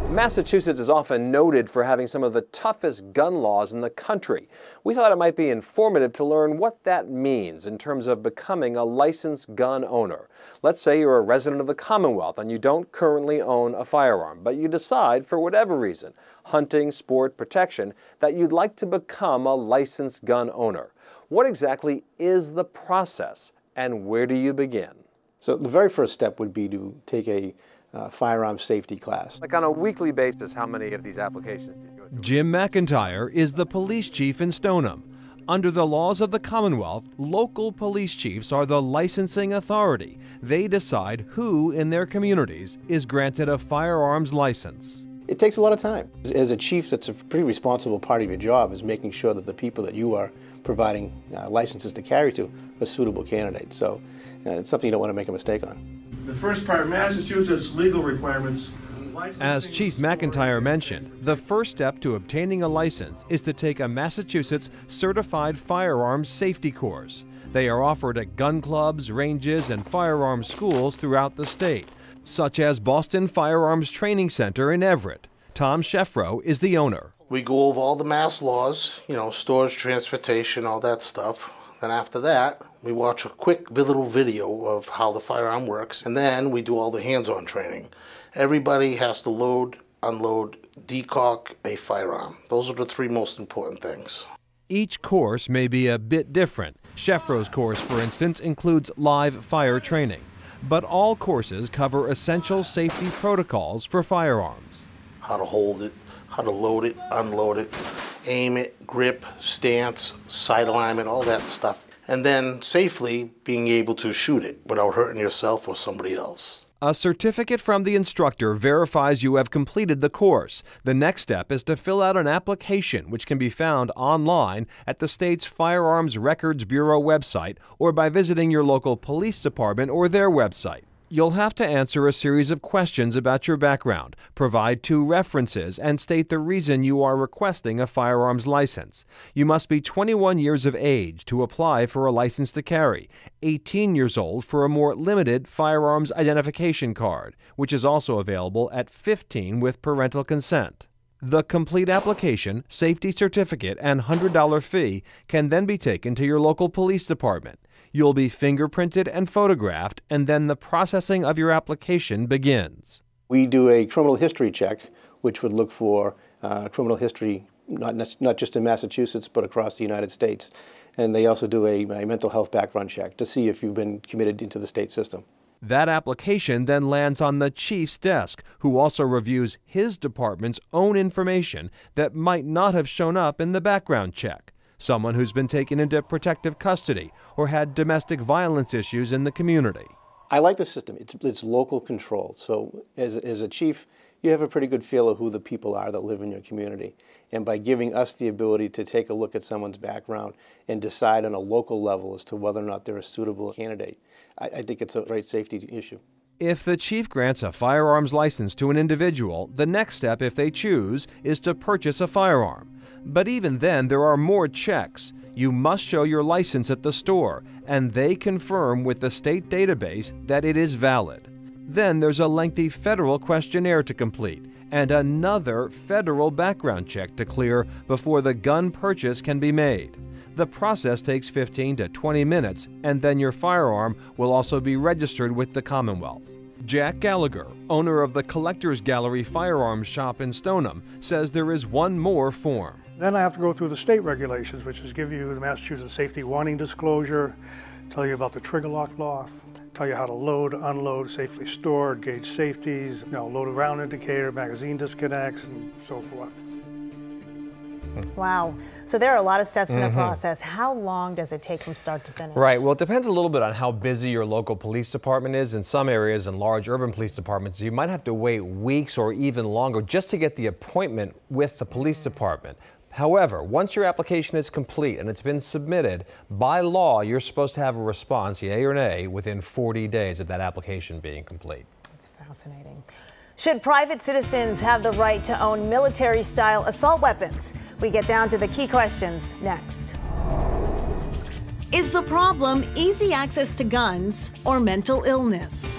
Massachusetts is often noted for having some of the toughest gun laws in the country. We thought it might be informative to learn what that means in terms of becoming a licensed gun owner. Let's say you're a resident of the Commonwealth and you don't currently own a firearm, but you decide, for whatever reason, hunting, sport, protection, that you'd like to become a licensed gun owner. What exactly is the process, and where do you begin? So the very first step would be to take a firearm safety class. Like on a weekly basis, how many of these applications do you go through? Jim McIntyre is the police chief in Stoneham. Under the laws of the Commonwealth, local police chiefs are the licensing authority. They decide who in their communities is granted a firearms license. It takes a lot of time. As a chief, that's a pretty responsible part of your job, is making sure that the people that you are providing licenses to carry to are suitable candidates. So it's something you don't want to make a mistake on. The first part, Massachusetts legal requirements. As Chief McIntyre mentioned, the first step to obtaining a license is to take a Massachusetts Certified Firearms Safety course. They are offered at gun clubs, ranges, and firearms schools throughout the state, such as Boston Firearms Training Center in Everett. Tom Sheffro is the owner. We go over all the mass laws, storage, transportation, all that stuff. Then after that, we watch a quick little video of how the firearm works, and then we do all the hands-on training. Everybody has to load, unload, decock a firearm. Those are the three most important things. Each course may be a bit different. Sheffro's course, for instance, includes live fire training. But all courses cover essential safety protocols for firearms. How to hold it, how to load it, unload it, aim it, grip, stance, sight alignment, all that stuff. And then safely being able to shoot it without hurting yourself or somebody else. A certificate from the instructor verifies you have completed the course. The next step is to fill out an application, which can be found online at the state's Firearms Records Bureau website or by visiting your local police department or their website. You'll have to answer a series of questions about your background, provide 2 references, and state the reason you are requesting a firearms license. You must be 21 years of age to apply for a license to carry, 18 years old for a more limited firearms identification card, which is also available at 15 with parental consent. The complete application, safety certificate, and $100 fee can then be taken to your local police department. You'll be fingerprinted and photographed, and then the processing of your application begins. We do a criminal history check, which would look for criminal history, not just in Massachusetts, but across the United States. And they also do a mental health background check to see if you've been committed into the state system. That application then lands on the chief's desk, who also reviews his department's own information that might not have shown up in the background check. Someone who's been taken into protective custody or had domestic violence issues in the community. I like the system. It's local control. So as a chief, you have a pretty good feel of who the people are that live in your community. And by giving us the ability to take a look at someone's background and decide on a local level as to whether or not they're a suitable candidate, I think it's a great safety issue. If the chief grants a firearms license to an individual, the next step, if they choose, is to purchase a firearm. But even then, there are more checks. You must show your license at the store, and they confirm with the state database that it is valid. Then there's a lengthy federal questionnaire to complete, and another federal background check to clear before the gun purchase can be made. The process takes 15 to 20 minutes, and then your firearm will also be registered with the Commonwealth. Jack Gallagher, owner of the Collectors Gallery Firearms Shop in Stoneham, says there is one more form. Then I have to go through the state regulations, which is give you the Massachusetts Safety Warning Disclosure, tell you about the trigger lock law, tell you how to load, unload, safely store, gauge safeties, load a round indicator, magazine disconnects, and so forth. Wow. So there are a lot of steps in the process. How long does it take from start to finish? Right. Well, it depends a little bit on how busy your local police department is. In some areas and large urban police departments, you might have to wait weeks or even longer just to get the appointment with the police department. However, once your application is complete and it's been submitted, by law, you're supposed to have a response, yay or nay, within 40 days of that application being complete. That's fascinating. Should private citizens have the right to own military-style assault weapons? We get down to the key questions next. Is the problem easy access to guns or mental illness?